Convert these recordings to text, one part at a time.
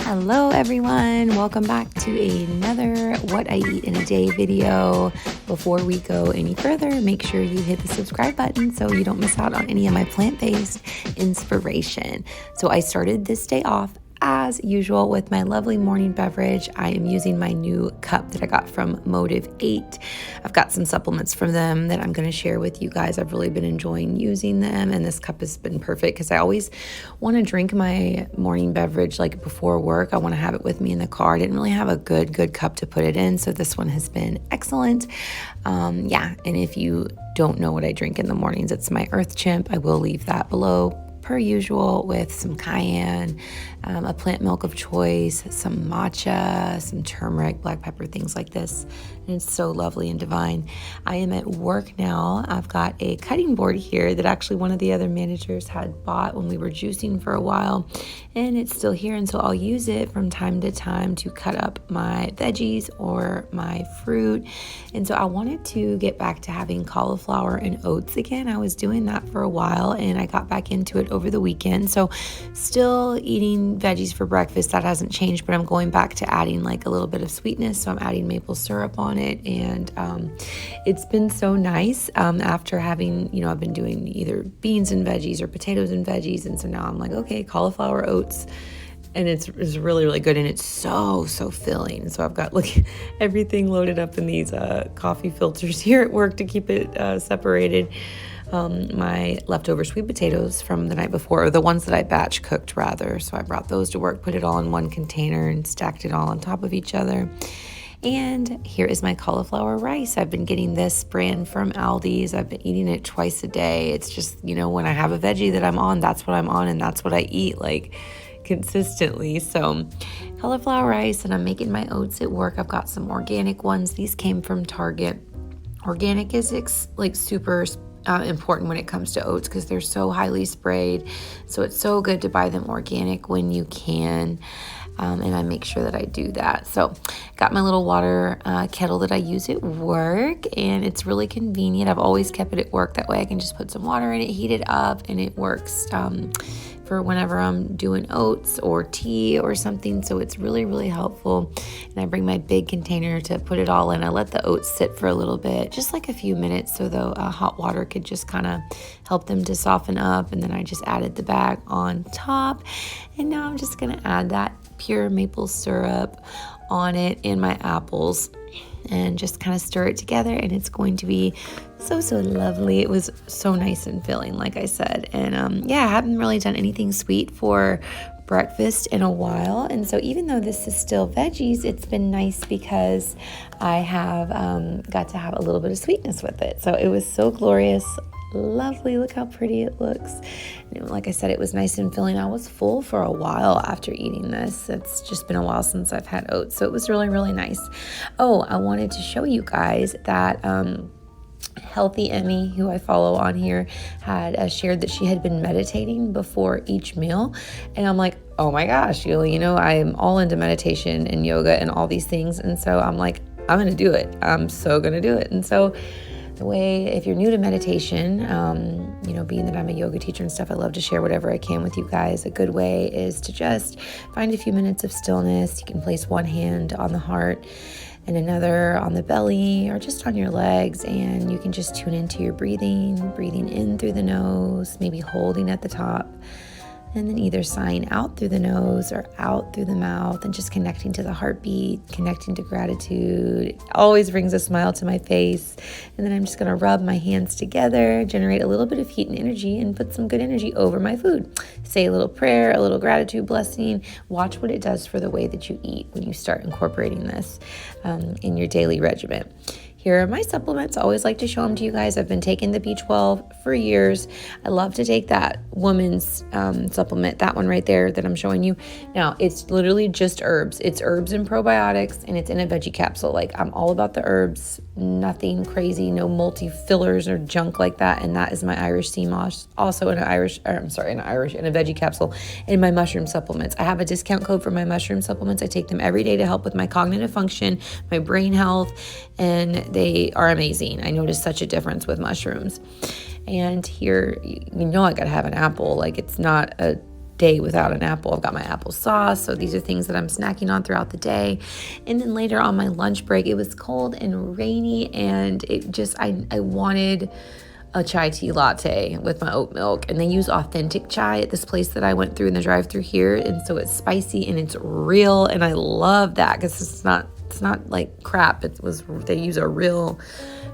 Hello everyone, welcome back to another What I Eat in a Day video. Before we go any further, make sure you hit the subscribe button so you don't miss out on any of my plant-based inspiration. So I started this day off as usual with my lovely morning beverage. I am using my new cup that I got from Motive 8. I've got some supplements from them that I'm going to share with you guys. I've really been enjoying using them, and this cup has been perfect because I always want to drink my morning beverage like before work. I want to have it with me in the car. I didn't really have a good cup to put it in, so this one has been excellent. And if you don't know what I drink in the mornings, it's my Earth Chimp. I will leave that below per usual, with some cayenne, a plant milk of choice, some matcha, some turmeric, black pepper, things like this. And it's so lovely and divine. I am at work now. I've got a cutting board here that actually one of the other managers had bought when we were juicing for a while, and it's still here. And so I'll use it from time to time to cut up my veggies or my fruit. And so I wanted to get back to having cauliflower and oats again. I was doing that for a while and I got back into it over the weekend. So still eating veggies for breakfast, that hasn't changed, but I'm going back to adding like a little bit of sweetness. So I'm adding maple syrup on it, and it's been so nice after having, I've been doing either beans and veggies or potatoes and veggies. And so now I'm like, okay, cauliflower oats. And it's really good, and it's so filling. So I've got everything loaded up in these coffee filters here at work to keep it separated. My leftover sweet potatoes from the night before, or the ones that I batch cooked rather. So I brought those to work, put it all in one container and stacked it all on top of each other. And here is my cauliflower rice. I've been getting this brand from Aldi's. I've been eating it twice a day. It's just, when I have a veggie that I'm on, that's what I'm on, and that's what I eat consistently. So cauliflower rice, and I'm making my oats at work. I've got some organic ones. These came from Target. Organic is super important when it comes to oats because they're so highly sprayed. So it's so good to buy them organic when you can. And I make sure that I do that. So got my little water kettle that I use at work, and it's really convenient. I've always kept it at work. That way I can just put some water in it, heat it up, and it works for whenever I'm doing oats or tea or something. So it's really helpful. And I bring my big container to put it all in. I let the oats sit for a little bit, just like a few minutes, so the hot water could just kind of help them to soften up. And then I just added the bag on top. And now I'm just gonna add that pure maple syrup on it and my apples, and just kind of stir it together, and it's going to be so lovely. It was so nice and filling, like I said. And I haven't really done anything sweet for breakfast in a while, and so even though this is still veggies, it's been nice because I have got to have a little bit of sweetness with it. So it was so glorious, lovely. Look how pretty it looks. And like I said, it was nice and filling. I was full for a while after eating this. It's just been a while since I've had oats, so it was really nice. Oh, I wanted to show you guys that Healthy Emmy, who I follow on here, had shared that she had been meditating before each meal. And I'm like, oh my gosh, Julie, I'm all into meditation and yoga and all these things. And so I'm like, I'm going to do it. I'm so going to do it. And so the way, if you're new to meditation, being that I'm a yoga teacher and stuff, I love to share whatever I can with you guys. A good way is to just find a few minutes of stillness. You can place one hand on the heart and another on the belly or just on your legs, and you can just tune into your breathing in through the nose, maybe holding at the top, and then either sighing out through the nose or out through the mouth, and just connecting to the heartbeat, connecting to gratitude. It always brings a smile to my face. And then I'm just going to rub my hands together, generate a little bit of heat and energy, and put some good energy over my food. Say a little prayer, a little gratitude blessing. Watch what it does for the way that you eat when you start incorporating this in your daily regimen. Here are my supplements. I always like to show them to you guys. I've been taking the B12 for years. I love to take that woman's supplement, that one right there that I'm showing you. Now, it's literally just herbs. It's herbs and probiotics, and it's in a veggie capsule. I'm all about the herbs, nothing crazy, no multi-fillers or junk like that. And that is my Irish sea moss, also in a veggie capsule, and my mushroom supplements. I have a discount code for my mushroom supplements. I take them every day to help with my cognitive function, my brain health, and they are amazing. I noticed such a difference with mushrooms. And here, I gotta have an apple. It's not a day without an apple. I've got my applesauce. So these are things that I'm snacking on throughout the day. And then later on my lunch break, it was cold and rainy, and it just, I wanted a chai tea latte with my oat milk, and they use authentic chai at this place that I went through in the drive-through here, and so it's spicy and it's real, and I love that because it's not like crap. They use a real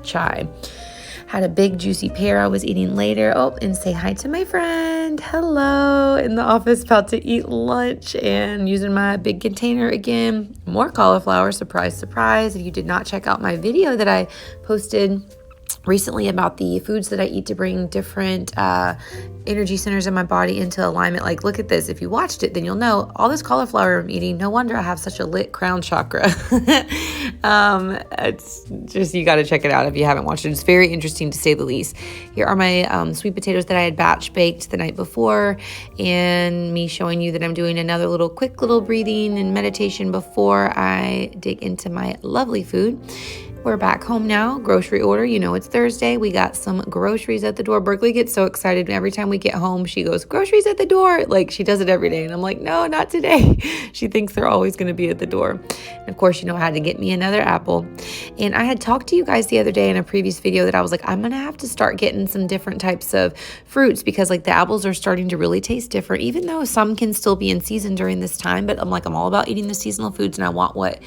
chai. Had a big juicy pear I was eating later. Oh, and say hi to my friend. Hello. In the office, about to eat lunch and using my big container again. More cauliflower, surprise, surprise. If you did not check out my video that I posted recently about the foods that I eat to bring different energy centers in my body into alignment. Like, look at this. If you watched it, then you'll know all this cauliflower I'm eating. No wonder I have such a lit crown chakra. It's just, you got to check it out if you haven't watched it. It's very interesting to say the least. Here are my sweet potatoes that I had batch baked the night before, and me showing you that I'm doing another quick little breathing and meditation before I dig into my lovely food. We're back home now, grocery order. You know, it's Thursday. We got some groceries at the door. Berkeley gets so excited every time we get home. She goes, groceries at the door. Like, she does it every day. And I'm like, no, not today. She thinks they're always going to be at the door. And of course, you know, I had to get me another apple. And I had talked to you guys the other day in a previous video that I was like, I'm going to have to start getting some different types of fruits because like the apples are starting to really taste different, even though some can still be in season during this time. But I'm all about eating the seasonal foods, and I want what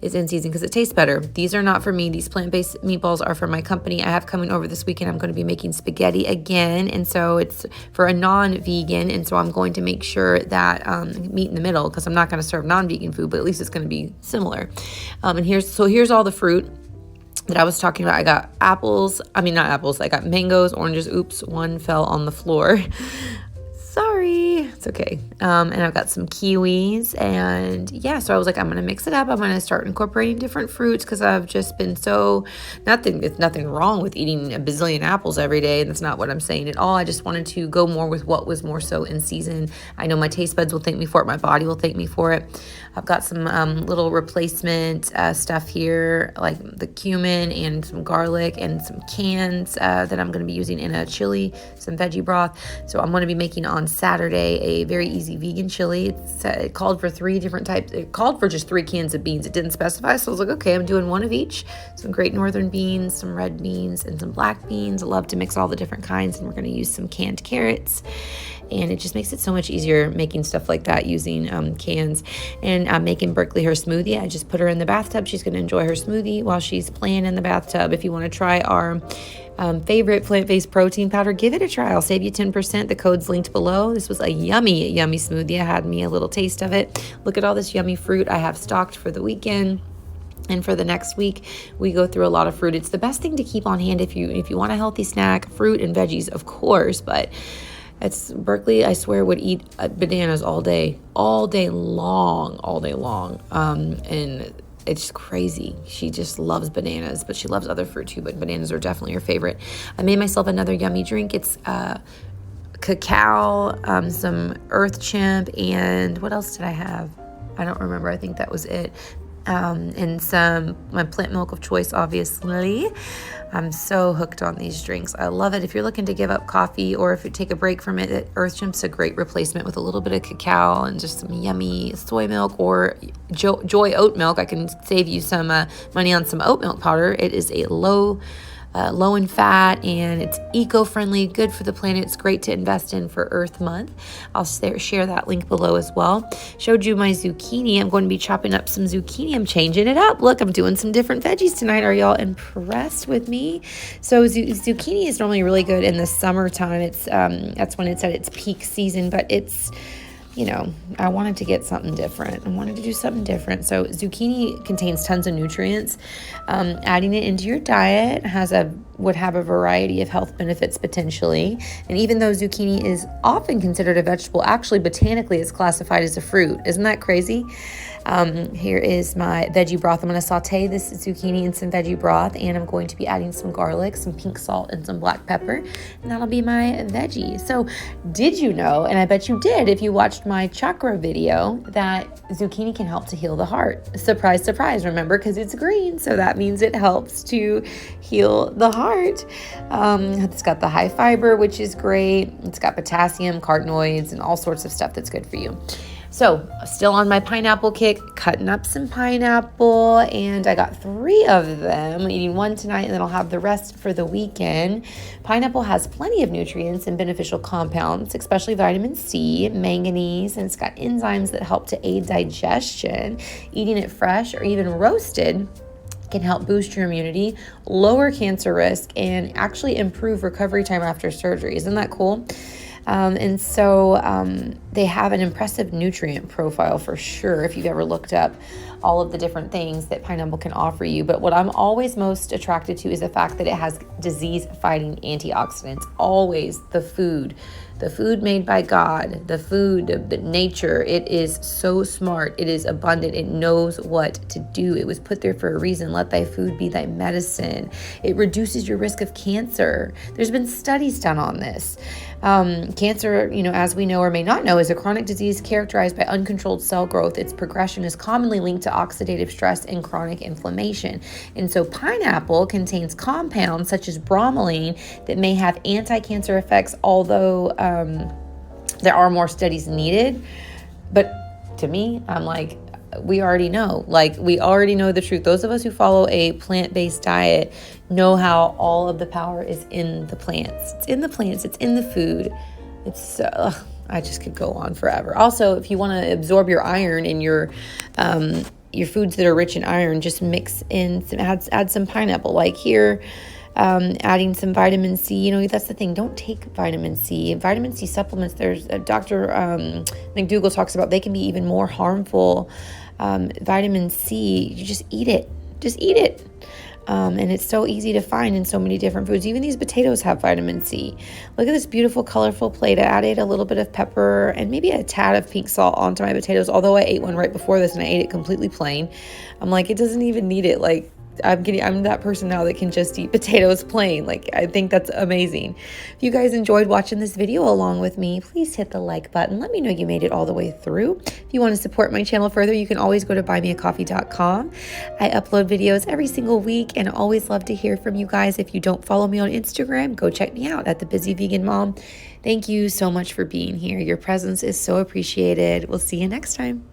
is in season because it tastes better. These are not for me. These plant-based meatballs are for my company. I have coming over this weekend. I'm going to be making spaghetti again, and so it's for a non-vegan, and so I'm going to make sure that meat in the middle, because I'm not going to serve non-vegan food, but at least it's going to be similar. And here's all the fruit that I was talking about. I got apples. I mean, not apples. I got mangoes, oranges. Oops, one fell on the floor. Sorry, it's okay. And I've got some kiwis, and yeah, so I was like, I'm gonna mix it up. I'm gonna start incorporating different fruits because I've just been it's nothing wrong with eating a bazillion apples every day. That's not what I'm saying at all. I just wanted to go more with what was more so in season. I know my taste buds will thank me for it. My body will thank me for it. I've got some little replacement stuff here, like the cumin and some garlic and some cans that I'm gonna be using in a chili, some veggie broth. So I'm gonna be making on Saturday a very easy vegan chili. It called for 3 different types. It called for just 3 cans of beans. It didn't specify, so I was like, okay, I'm doing one of each. Some great northern beans, some red beans, and some black beans. I love to mix all the different kinds, and we're going to use some canned carrots. And it just makes it so much easier making stuff like that using cans. And I'm making Berkeley her smoothie. I just put her in the bathtub. She's going to enjoy her smoothie while she's playing in the bathtub. If you want to try our favorite plant-based protein powder, give it a try. I'll save you 10%. The code's linked below. This was a yummy, yummy smoothie. I had me a little taste of it. Look at all this yummy fruit I have stocked for the weekend. And for the next week, we go through a lot of fruit. It's the best thing to keep on hand if you want a healthy snack. Fruit and veggies, of course, but Berkeley, I swear, would eat bananas all day long. And it's crazy. She just loves bananas, but she loves other fruit too, but bananas are definitely her favorite. I made myself another yummy drink. It's cacao, some earth chimp, and what else did I have? I don't remember. I think that was it. And my plant milk of choice, obviously. I'm so hooked on these drinks. I love it. If you're looking to give up coffee, or if you take a break from it, Earth Chimp's a great replacement with a little bit of cacao and just some yummy soy milk or Joy oat milk. I can save you some money on some oat milk powder. It is a low in fat, and it's eco-friendly, good for the planet. It's great to invest in for Earth Month. I'll share that link below as well. Showed you my zucchini. I'm going to be chopping up some zucchini. I'm changing it up. Look, I'm doing some different veggies tonight. Are y'all impressed with me? So zucchini is normally really good in the summertime. It's that's when it's at its peak season, but it's, I wanted to get something different. I wanted to do something different. So zucchini contains tons of nutrients. Adding it into your diet would have a variety of health benefits potentially. And even though zucchini is often considered a vegetable, actually botanically it's classified as a fruit. Isn't that crazy? Here is my veggie broth. I'm going to saute this zucchini in some veggie broth, and I'm going to be adding some garlic, some pink salt, and some black pepper, and that'll be my veggie. So did you know, and I bet you did if you watched my chakra video, that zucchini can help to heal the heart? Surprise, surprise, remember, because it's green, so that means it helps to heal the heart. It's got the high fiber, which is great. It's got potassium, carotenoids, and all sorts of stuff that's good for you. So still on my pineapple kick, cutting up some pineapple, and I got 3 of them. I'm eating 1 tonight, and then I'll have the rest for the weekend. Pineapple has plenty of nutrients and beneficial compounds, especially vitamin C, manganese, and it's got enzymes that help to aid digestion. Eating it fresh or even roasted can help boost your immunity, lower cancer risk, and actually improve recovery time after surgery. Isn't that cool? And so they have an impressive nutrient profile for sure if you've ever looked up all of the different things that pineapple can offer you. But what I'm always most attracted to is the fact that it has disease-fighting antioxidants. Always the food made by God, the food, the nature, it is so smart. It is abundant. It knows what to do. It was put there for a reason. Let thy food be thy medicine. It reduces your risk of cancer. There's been studies done on this. Cancer, as we know or may not know, is a chronic disease characterized by uncontrolled cell growth. Its progression is commonly linked to oxidative stress and chronic inflammation. And so pineapple contains compounds such as bromelain that may have anti-cancer effects, although there are more studies needed. But to me, I'm like, we already know. We already know the truth. Those of us who follow a plant-based diet know how all of the power is in the plants. It's in the plants. It's in the food. It's I just could go on forever. Also, if you want to absorb your iron in your foods that are rich in iron, just mix in add some pineapple. Like here, adding some vitamin C. That's the thing. Don't take vitamin C. Vitamin C supplements, there's Dr. McDougall talks about, they can be even more harmful. Vitamin C, you just eat it. Just eat it. And it's so easy to find in so many different foods. Even these potatoes have vitamin C. Look at this beautiful, colorful plate. I added a little bit of pepper and maybe a tad of pink salt onto my potatoes, although I ate one right before this and I ate it completely plain. I'm like, it doesn't even need it. I'm that person now that can just eat potatoes plain. I think that's amazing. If you guys enjoyed watching this video along with me, please hit the like button. Let me know you made it all the way through. If you want to support my channel further, you can always go to buymeacoffee.com. I upload videos every single week and always love to hear from you guys. If you don't follow me on Instagram, go check me out at The Busy Vegan Mom. Thank you so much for being here. Your presence is so appreciated. We'll see you next time.